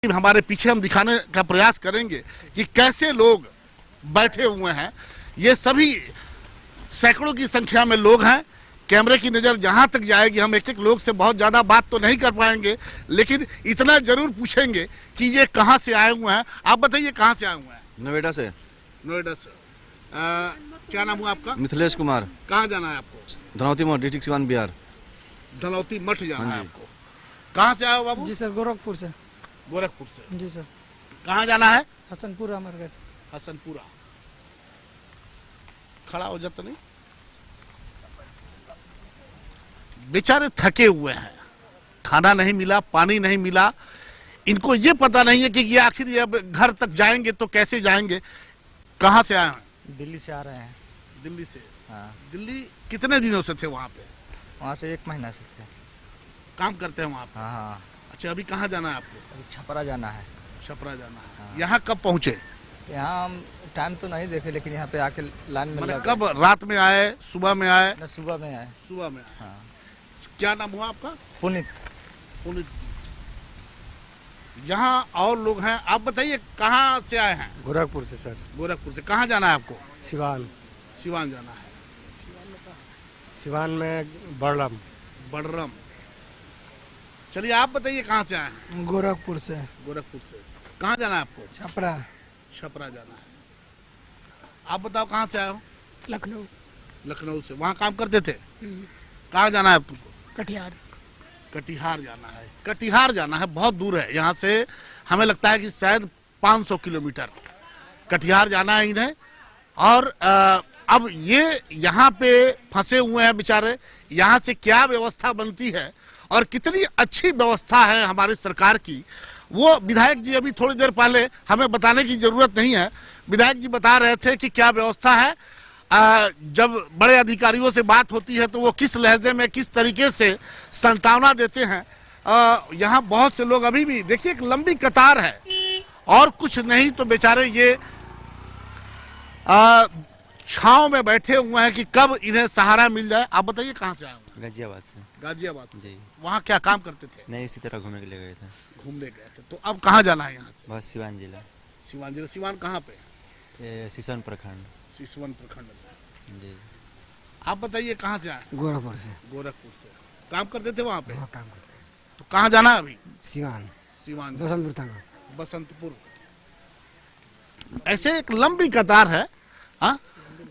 हमारे पीछे हम दिखाने का प्रयास करेंगे कि कैसे लोग बैठे हुए हैं। ये सभी सैकड़ों की संख्या में लोग हैं। कैमरे की नजर जहां तक जाएगी, हम एक एक लोग से बहुत ज्यादा बात तो नहीं कर पाएंगे, लेकिन इतना जरूर पूछेंगे कि ये कहां से आए हुए हैं। आप बताइए कहां से आए हुए हैं? नोएडा से। नोएडा से। क्या नाम हुआ आपका? मिथिलेश कुमार। कहाँ जाना है आपको? धनौती मठ, डिस्ट्रिक्ट सिवान, बिहार। धनौती मठ जाना है आपको। कहाँ से आए हो बाबू? जी सर, गोरखपुर से। गोरखपुर से। जी सर। कहाँ जाना है? हसनपुरा मार्केट। हसनपुरा। खड़ा हो जाता नहीं? बेचारे थके हुए हैं, खाना नहीं मिला, पानी नहीं मिला। इनको ये पता नहीं है कि ये आखिर ये अब घर तक जाएंगे तो कैसे जाएंगे। कहाँ से आए हैं? दिल्ली से आ रहे हैं। दिल्ली से। हाँ। दिल्ली कितने दिनों से थे वहाँ पे? वहाँ से 1 महीना से थे। काम करते हैं वहाँ पे? हाँ हाँ। अच्छा, अभी कहाँ जाना है आपको? अभी छपरा जाना है। छपरा जाना है। हाँ। यहाँ कब पहुँचे? यहाँ हम टाइम तो नहीं देखे, लेकिन यहाँ पे आके लाइन में मतलब लग कब? रात में आए, सुबह में आए? गए। सुबह में आए। सुबह में आए। हाँ। क्या नाम हुआ आपका? पुनीत। पुनीत। यहाँ और लोग हैं। आप बताइए कहाँ से आए हैं? गोरखपुर से सर। गोरखपुर से। कहाँ जाना है आपको? सिवान। सिवान जाना है। सिवान में बड़लम। बड़रम। चलिए आप बताइए कहाँ से आए हैं? गोरखपुर से। गोरखपुर से। कहाँ जाना है आपको? छपरा। छपरा जाना है। आप बताओ कहाँ से आए हो? लखनऊ। लखनऊ से। वहाँ काम करते थे? कहाँ जाना है आपको? कटिहार। कटिहार जाना है। कटिहार जाना है, बहुत दूर है यहाँ से। हमें लगता है कि शायद 500 किलोमीटर कटिहार जाना है इन्हें। और अब ये यहाँ पे फंसे हुए हैं बेचारे। यहाँ से क्या व्यवस्था बनती है और कितनी अच्छी व्यवस्था है हमारी सरकार की, वो विधायक जी अभी थोड़ी देर पहले, हमें बताने की जरूरत नहीं है, विधायक जी बता रहे थे कि क्या व्यवस्था है। जब बड़े अधिकारियों से बात होती है तो वो किस लहजे में, किस तरीके से सांत्वना देते हैं। यहाँ बहुत से लोग अभी भी, देखिए एक लंबी कतार है और कुछ नहीं तो बेचारे ये छांव में बैठे हुए हैं कि कब इन्हें सहारा मिल जाए। आप बताइए कहाँ से आए हैं? गाजियाबाद से। गाजियाबाद जी। वहाँ क्या काम करते थे? नहीं, इसी तरह घूमने के लिए गए थे। घूमने गए थे। तो अब कहाँ जाना है यहाँ से? बस सिवान जिला। सिवान जिला। सिवान कहाँ पे? ये सिसवन प्रखंड। सिसवन प्रखंड में। जी। आप बताइए कहाँ से आए? गोरखपुर से। गोरखपुर से। काम करते थे वहाँ पे? हाँ, काम करते। तो कहाँ जाना है अभी? सिवान। सिवान। बसंतपुर थाना। बसंतपुर। ऐसे एक लंबी कतार है।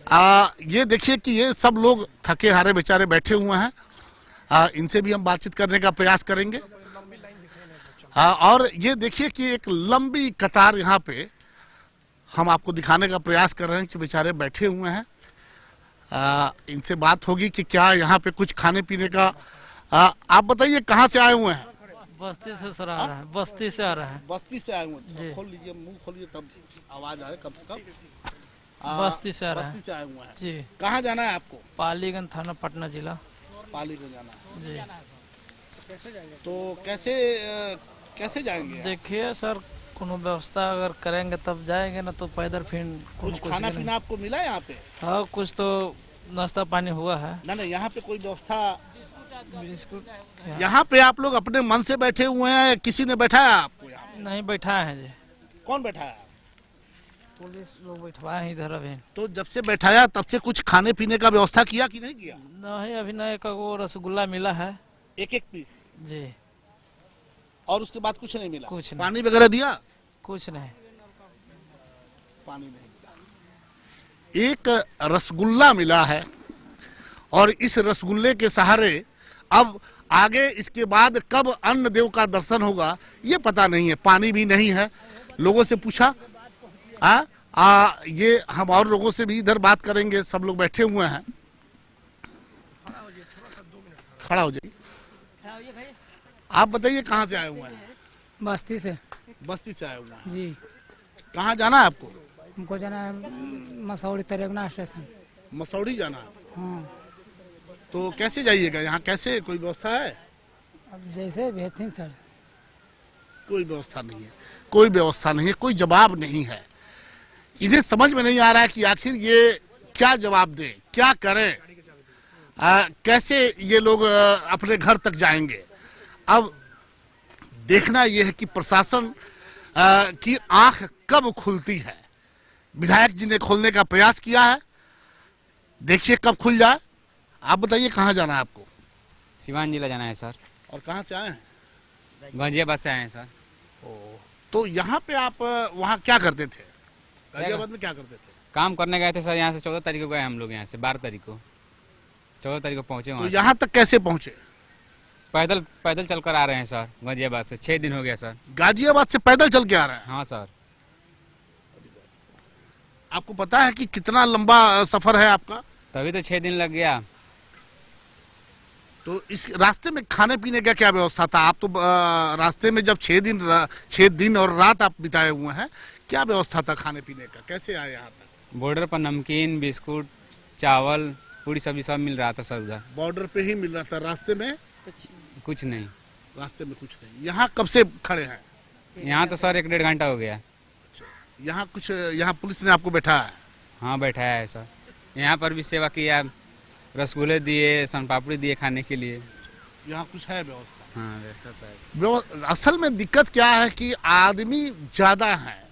हाँ, ये देखिए कि ये सब लोग थके हारे बेचारे बैठे हुए हैं। इनसे भी हम बातचीत करने का प्रयास करेंगे। और ये देखिए कि एक लंबी कतार यहाँ पे हम आपको दिखाने का प्रयास कर रहे हैं कि बेचारे बैठे हुए हैं। इनसे बात होगी कि क्या यहाँ पे कुछ खाने पीने का। आप बताइए कहाँ से आए हुए हैं? बस्ती से सर आ रहा है। बस्ती से आ रहा है। बस्ती से आए हुए जी। हैं। खोल लीजिए, मुंह खोलिए तब आवाज आए कम से कम। बस्ती से आ रहा है। बस्ती से आए हुए हैं। जी। कहाँ जाना है आपको? पालीगंज थाना, पटना जिला। पाली को जाना है। जी। तो कैसे जाएंगे? देखिए सर, कोनो व्यवस्था अगर करेंगे तब जाएंगे, ना तो पैदल फिर कुछ खाना पीना आपको मिला यहाँ पे? हाँ, कुछ तो नाश्ता पानी हुआ है। ना यहाँ पे कोई व्यवस्था? बिस्कुट यहाँ पे आप लोग अपने मन से बैठे हुए हैं, किसी ने बैठाया आपको यहाँ? नहीं बैठा है जी। कौन बैठाया? पुलिस लोग बैठवाए हैं इधर अभी। तो जब से बैठाया तब से कुछ खाने पीने का व्यवस्था किया कि नहीं किया? नहीं, अभी ना एक वो रसगुल्ला मिला है। एक पीस? जी। और उसके बाद कुछ नहीं मिला? कुछ नहीं। पानी वगैरह दिया? कुछ नहीं। पानी नहीं मिला। एक रसगुल्ला मिला है और इस रसगुल्ले के सहारे अब आगे इसके बाद कब अन्न देव का दर्शन होगा ये पता नहीं है। पानी भी नहीं है। लोगों से पूछा, ये हम और लोगों से भी इधर बात करेंगे। सब लोग बैठे हुए हैं। खड़ा हो जाइए। आप बताइए कहाँ से आए हुए हैं? बस्ती से। बस्ती से आए हुए हैं। जी। कहाँ जाना है आपको? हमको जाना है मसौड़ी तरेगना स्टेशन। मसौड़ी जाना है। हाँ। तो कैसे जाइएगा? यहाँ कैसे, कोई व्यवस्था है? अब जैसे भेजते सर। कोई व्यवस्था नहीं है। कोई व्यवस्था नहीं है, कोई जवाब नहीं है। इन्हें समझ में नहीं आ रहा है कि आखिर ये क्या जवाब दें, क्या करें, कैसे ये लोग अपने घर तक जाएंगे। अब देखना यह है कि प्रशासन की आंख कब खुलती है। विधायक जी ने खोलने का प्रयास किया है, देखिए कब खुल जाए। आप बताइए कहाँ जाना है आपको? सिवान जिला जाना है सर। और कहाँ से आए हैं? गाजियाबाद से आए हैं सर। तो यहाँ पे आप वहाँ क्या करते थे? गाजियाबाद में क्या करते थे? काम करने गए थे सर, यहाँ से 14 तारीख को गए हम लोग, यहाँ से 12 तारीख को, 14 तारीख को पहुँचे तो वहाँ। यहाँ तक कैसे पहुँचे? पैदल पैदल चल कर आ रहे हैं सर, गाजियाबाद से 6 दिन हो गया सर। गाजियाबाद से पैदल चल के आ रहे हैं? हाँ सर। आपको पता है कि कितना लंबा सफर है आपका? तभी तो 6 दिन लग गया। तो इस रास्ते में खाने पीने का क्या व्यवस्था था? आप तो रास्ते में जब 6 दिन और रात आप बिताए हुए हैं, क्या व्यवस्था था खाने पीने का? कैसे आए यहाँ तक? बॉर्डर पर नमकीन, बिस्कुट, चावल, पूरी सब्जी सब मिल रहा था सर उधर। बॉर्डर पे ही मिल रहा था, रास्ते में कुछ नहीं। रास्ते में कुछ नहीं। यहाँ कब से खड़े हैं? यहाँ तो सर 1-1.5 घंटा हो गया। यहाँ पुलिस ने आपको बैठा है? हाँ बैठाया है सर। यहाँ पर भी सेवा किया, रसगुल्ले दिए, सन पापड़ी दिए खाने के लिए। यहाँ कुछ है व्यवस्था? हाँ व्यवस्था तो है। असल में दिक्कत क्या है कि आदमी ज्यादा है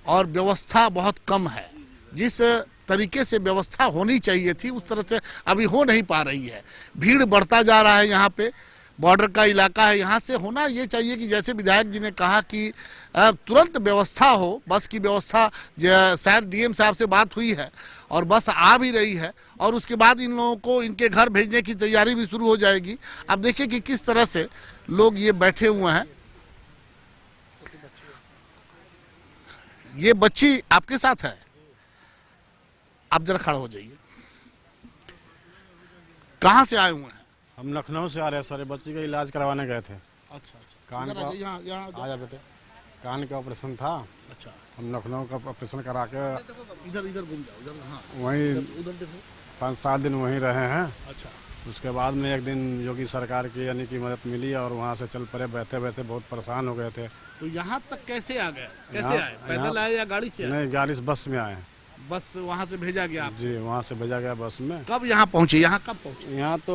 और व्यवस्था बहुत कम है। जिस तरीके से व्यवस्था होनी चाहिए थी उस तरह से अभी हो नहीं पा रही है। भीड़ बढ़ता जा रहा है, यहाँ पे बॉर्डर का इलाका है, यहाँ से होना ये चाहिए कि जैसे विधायक जी ने कहा कि तुरंत व्यवस्था हो। बस की व्यवस्था शायद डीएम साहब से बात हुई है और बस आ भी रही है और उसके बाद इन लोगों को इनके घर भेजने की तैयारी भी शुरू हो जाएगी। अब देखिए कि किस तरह से लोग ये बैठे हुए हैं। ये बच्ची आपके साथ है, आप जरा खड़ा हो जाइए। कहाँ से आए हुए हैं? हम लखनऊ से आ रहे हैं सर, बच्ची का इलाज करवाने गए थे। अच्छा। कान का आजा बेटे, कान का ऑपरेशन था। अच्छा। हम लखनऊ का ऑपरेशन करा के इधर इधर घूम जाओ, इधर। हाँ, वहीं उधर देखो। 5-7 दिन वहीं रहे हैं। अच्छा। उसके बाद में एक दिन योगी सरकार की यानी कि मदद मिली और वहाँ से चल पड़े। बैठे बैठे बहुत परेशान हो गए थे। तो यहाँ तक कैसे आ गए? कैसे यहाँ- आए? पैदल आए या गाड़ी से आए? नहीं, गाड़ी से बस में आए। बस वहाँ से भेजा गया आप? जी, वहाँ से भेजा गया बस में। कब यहाँ पहुँचे? यहाँ कब पहुँचे? यहाँ तो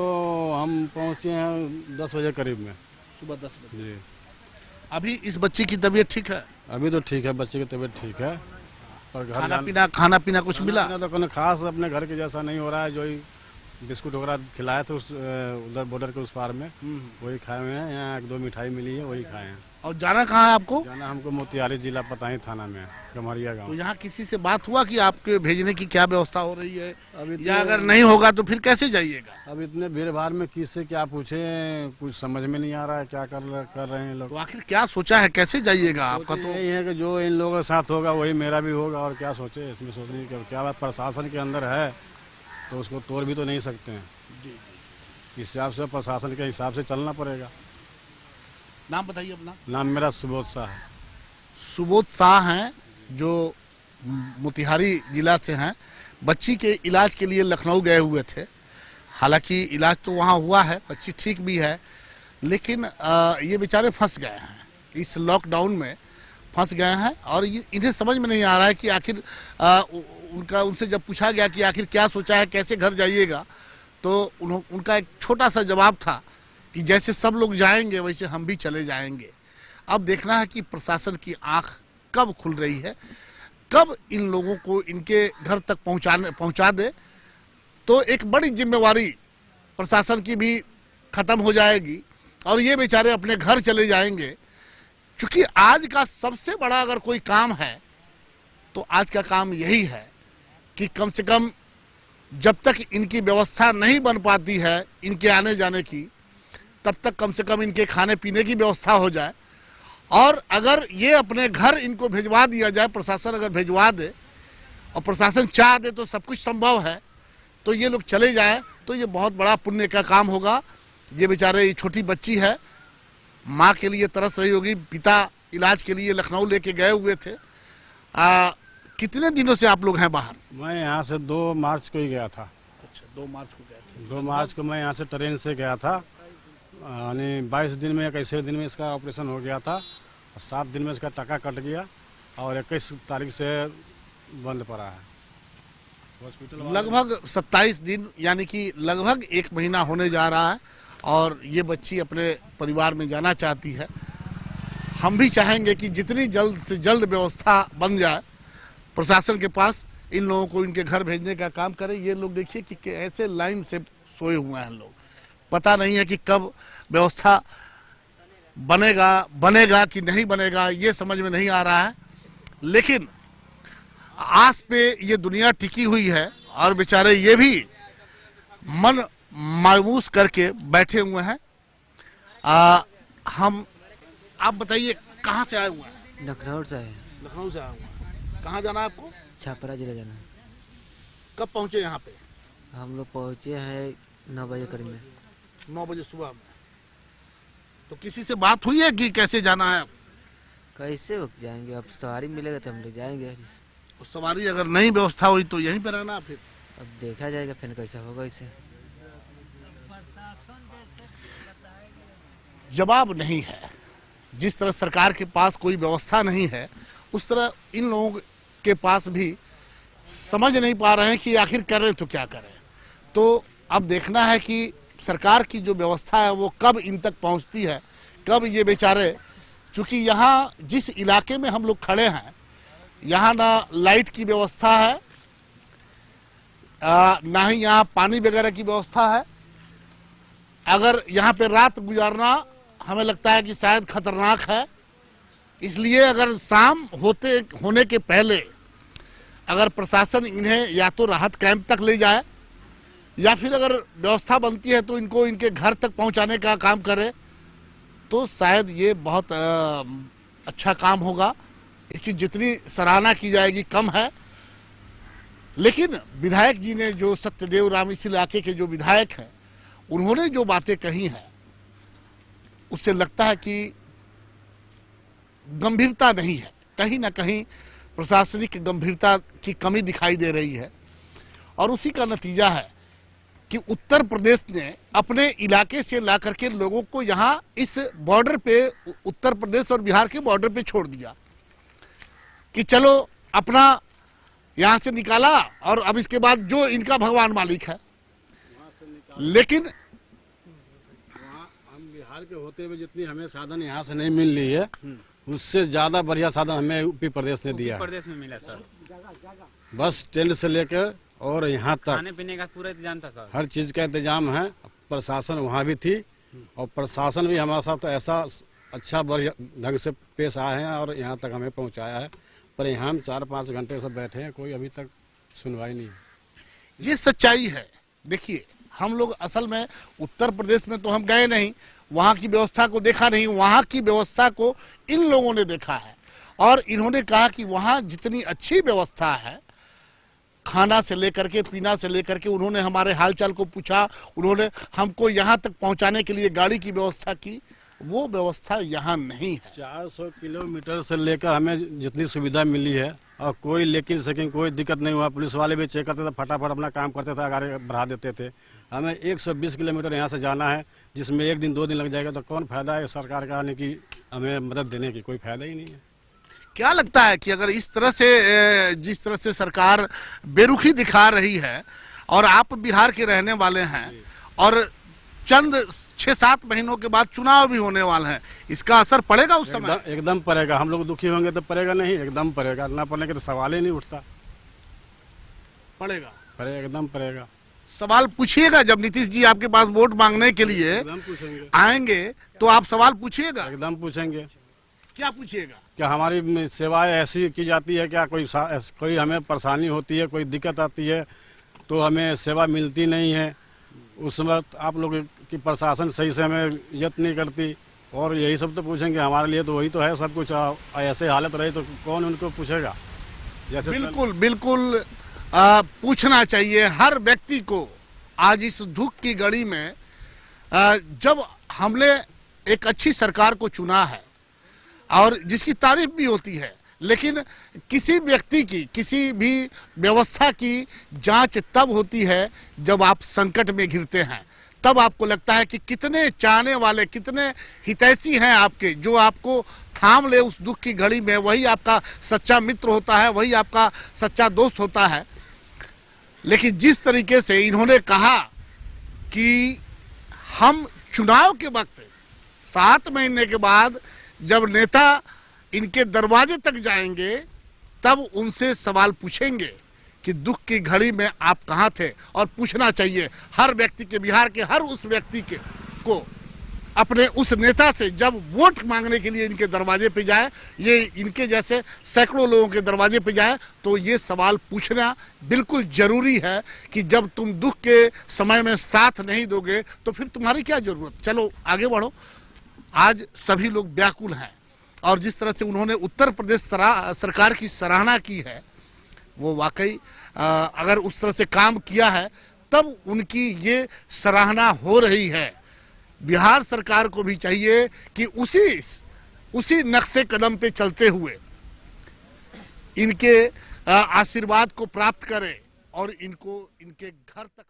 हम पहुँचे हैं 10 बजे करीब में। सुबह 10 बजे। जी, अभी इस बच्ची की तबीयत ठीक है? अभी तो ठीक है, बच्चे की तबीयत ठीक है। पर घर खाना पीना कुछ मिला? तो कोई खास अपने घर के जैसा नहीं हो रहा है। जो ही बिस्कुट वगैरह खिलाए थे उस उधर बॉर्डर के उस पार में, वही खाए हुए हैं। यहाँ 1-2 मिठाई मिली है, वही खाए हैं। और जाना कहाँ है आपको? जाना हमको मोतिहारी जिला पताही थाना में, गम्हरिया तो गाँव। यहाँ किसी से बात हुआ कि आपके भेजने की क्या व्यवस्था हो रही है? अभी या अगर नहीं होगा तो फिर कैसे जाइएगा? अब इतने भीड़ भाड़ में किससे क्या पूछे, कुछ समझ में नहीं आ रहा है क्या कर रहे हैं लोग। तो आखिर क्या सोचा है, कैसे जाइएगा? आपका तो तो यही है कि जो इन लोगों के साथ होगा वही मेरा भी होगा। और क्या सोचे इसमें, सोचने की क्या बात। प्रशासन के अंदर है तो उसको तोड़ भी तो नहीं सकते हैं। इस हिसाब से प्रशासन के हिसाब से चलना पड़ेगा। नाम बताइए अपना। नाम मेरा सुबोध शाह है। सुबोध शाह हैं, जो मोतिहारी जिला से हैं। बच्ची के इलाज के लिए लखनऊ गए हुए थे। हालांकि इलाज तो वहाँ हुआ है, बच्ची ठीक भी है, लेकिन ये बेचारे फंस गए हैं इस लॉकडाउन में, फंस गए हैं। और इन्हें समझ में नहीं आ रहा है कि आखिर उनसे जब पूछा गया कि आखिर क्या सोचा है, कैसे घर जाइएगा, तो उनका एक छोटा सा जवाब था कि जैसे सब लोग जाएंगे वैसे हम भी चले जाएंगे। अब देखना है कि प्रशासन की आंख कब खुल रही है, कब इन लोगों को इनके घर तक पहुंचा दे, तो एक बड़ी जिम्मेवारी प्रशासन की भी खत्म हो जाएगी और ये बेचारे अपने घर चले जाएंगे। क्योंकि आज का सबसे बड़ा अगर कोई काम है तो आज का काम यही है कि कम से कम जब तक इनकी व्यवस्था नहीं बन पाती है इनके आने जाने की, तब तक कम से कम इनके खाने पीने की व्यवस्था हो जाए। और अगर ये अपने घर इनको भिजवा दिया जाए, प्रशासन अगर भिजवा दे और प्रशासन चाह दे तो सब कुछ संभव है, तो ये लोग चले जाएं तो ये बहुत बड़ा पुण्य का काम होगा। ये बेचारे, ये छोटी बच्ची है, माँ के लिए तरस रही होगी। पिता इलाज के लिए लखनऊ लेके गए हुए थे। कितने दिनों से आप लोग हैं बाहर? मैं यहाँ से 2 मार्च को ही गया था। अच्छा, 2 मार्च को गए थे। 2 मार्च को मैं यहाँ से ट्रेन से गया था। यानी 22 दिन में, 21 दिन में इसका ऑपरेशन हो गया था और 7 दिन में इसका टका कट गया और 21 तारीख से बंद पड़ा है हॉस्पिटल। लगभग 27 दिन, यानी कि लगभग 1 महीना होने जा रहा है और ये बच्ची अपने परिवार में जाना चाहती है। हम भी चाहेंगे कि जितनी जल्द से जल्द व्यवस्था बन जाए प्रशासन के पास, इन लोगों को इनके घर भेजने का काम करें। ये लोग देखिए कि ऐसे लाइन से सोए हुए हैं लोग, पता नहीं है कि कब व्यवस्था बनेगा कि नहीं बनेगा, ये समझ में नहीं आ रहा है। लेकिन आस पे ये दुनिया टिकी हुई है और बेचारे ये भी मन मायूस करके बैठे हुए हैं। आप बताइए कहाँ से आए हुए हैं? लखनऊ से है। लखनऊ से आए हुए हैं। कहाँ जाना है आपको? छपरा जिला जाना है। कब पहुँचे यहाँ पे? हम लोग पहुँचे हैं 9 बजे करीब में। 9 बजे सुबह में। तो किसी से बात हुई है कि कैसे जाना है? कैसे जाएंगे, अब सवारी मिलेगा तो हम लोग जाएंगे। तो सवारी अगर नहीं व्यवस्था हुई तो यहीं पे रहना फिर? अब देखा जाएगा फिर कैसा होगा इसे। जवाब नहीं है। जिस तरह सरकार के पास कोई व्यवस्था नहीं है, उस तरह इन लोगों के पास भी समझ नहीं पा रहे हैं कि आखिर करें तो क्या करें। तो अब देखना है कि सरकार की जो व्यवस्था है वो कब इन तक पहुंचती है, कब ये बेचारे, चूंकि यहाँ जिस इलाके में हम लोग खड़े हैं यहाँ ना लाइट की व्यवस्था है, ना ही यहाँ पानी वगैरह की व्यवस्था है। अगर यहाँ पे रात गुजारना हमें लगता है कि शायद खतरनाक है। इसलिए अगर शाम होने के पहले अगर प्रशासन इन्हें या तो राहत कैंप तक ले जाए या फिर अगर व्यवस्था बनती है तो इनको इनके घर तक पहुंचाने का काम करे तो शायद ये बहुत अच्छा काम होगा। इसकी जितनी सराहना की जाएगी कम है। लेकिन विधायक जी ने, जो सत्यदेव राम इस इलाके के जो विधायक हैं, उन्होंने जो बातें कही हैं उससे लगता है कि गंभीरता नहीं है, कहीं ना कहीं प्रशासनिक गंभीरता की कमी दिखाई दे रही है। और उसी का नतीजा है कि उत्तर प्रदेश ने अपने इलाके से ला करके लोगों को यहाँ इस बॉर्डर पे, उत्तर प्रदेश और बिहार के बॉर्डर पे छोड़ दिया कि चलो अपना यहाँ से निकाला और अब इसके बाद जो इनका भगवान मालिक है। लेकिन हम बिहार के होते हुए जितनी हमें साधन यहाँ से नहीं मिल रही है, उससे ज्यादा बढ़िया साधन हमें यूपी प्रदेश ने दिया है। प्रदेश में मिला सर, बस स्टैंड से लेकर और यहाँ तक खाने पीने का पूरा इंतजाम था सर। हर चीज का इंतजाम है। प्रशासन वहाँ भी थी और प्रशासन भी हमारे साथ ऐसा अच्छा बढ़िया ढंग से पेश आए हैं और यहाँ तक हमें पहुँचाया है। पर यहाँ हम 4-5 घंटे से बैठे हैं, कोई अभी तक सुनवाई नहीं है। ये सच्चाई है। देखिए, हम लोग असल में उत्तर प्रदेश में तो हम गए नहीं, वहाँ की व्यवस्था को देखा नहीं, वहाँ की व्यवस्था को इन लोगों ने देखा है और इन्होंने कहा कि वहाँ जितनी अच्छी व्यवस्था है, खाना से लेकर के, पीना से लेकर के, उन्होंने हमारे हालचाल को पूछा, उन्होंने हमको यहाँ तक पहुँचाने के लिए गाड़ी की व्यवस्था की, वो व्यवस्था यहाँ नहीं है। 400 किलोमीटर से लेकर हमें जितनी सुविधा मिली है और कोई लेकिन कोई दिक्कत नहीं हुआ। पुलिस वाले भी चेक करते थे, फटाफट अपना काम करते थे, गाड़ी बढ़ा देते थे। हमें 120 किलोमीटर यहाँ से जाना है, जिसमें 1 दिन 2 दिन लग जाएगा, तो कौन फायदा है सरकार का आने की, हमें मदद देने की कोई फायदा ही नहीं है। क्या लगता है कि अगर इस तरह से, जिस तरह से सरकार बेरुखी दिखा रही है और आप बिहार के रहने वाले हैं और चंद 6-7 महीनों के बाद चुनाव भी होने वाले हैं, इसका असर पड़ेगा उस समय? एकदम पड़ेगा। हम लोग दुखी होंगे तो पड़ेगा नहीं, एकदम पड़ेगा। ना पड़ने के तो सवाल ही नहीं उठता। पड़ेगा, एकदम पड़ेगा। सवाल पूछिएगा जब नीतीश जी आपके पास वोट मांगने के लिए आएंगे तो आप सवाल पूछिएगा। एकदम पूछेंगे। क्या पूछिएगा? क्या हमारी सेवाएं ऐसी की जाती है, क्या कोई हमें परेशानी होती है, कोई दिक्कत आती है तो हमें सेवा मिलती नहीं है, उस वक्त आप लोग की प्रशासन सही से हमें यत्न नहीं करती, और यही सब तो पूछेंगे। हमारे लिए तो वही तो है सब कुछ। ऐसे हालत रही तो कौन उनको पूछेगा? जैसे बिल्कुल बिल्कुल पूछना चाहिए हर व्यक्ति को। आज इस दुख की घड़ी में जब हमने एक अच्छी सरकार को चुना है और जिसकी तारीफ भी होती है, लेकिन किसी व्यक्ति की, किसी भी व्यवस्था की जांच तब होती है जब आप संकट में घिरते हैं। तब आपको लगता है कि कितने चाहने वाले, कितने हितैषी हैं आपके, जो आपको थाम ले उस दुख की घड़ी में। वही आपका सच्चा मित्र होता है, वही आपका सच्चा दोस्त होता है। लेकिन जिस तरीके से इन्होंने कहा कि हम चुनाव के वक्त 7 महीने के बाद जब नेता इनके दरवाजे तक जाएंगे तब उनसे सवाल पूछेंगे कि दुख की घड़ी में आप कहां थे। और पूछना चाहिए हर व्यक्ति के, बिहार के हर उस व्यक्ति के को अपने उस नेता से जब वोट मांगने के लिए इनके दरवाजे पे जाए, ये इनके जैसे सैकड़ों लोगों के दरवाजे पे जाए, तो ये सवाल पूछना बिल्कुल जरूरी है कि जब तुम दुख के समय में साथ नहीं दोगे तो फिर तुम्हारी क्या जरूरत। चलो आगे बढ़ो। आज सभी लोग व्याकुल हैं और जिस तरह से उन्होंने उत्तर प्रदेश सरकार की सराहना की है, वो वाकई अगर उस तरह से काम किया है तब उनकी ये सराहना हो रही है। बिहार सरकार को भी चाहिए कि उसी नक्शे कदम पे चलते हुए इनके आशीर्वाद को प्राप्त करें और इनको इनके घर तक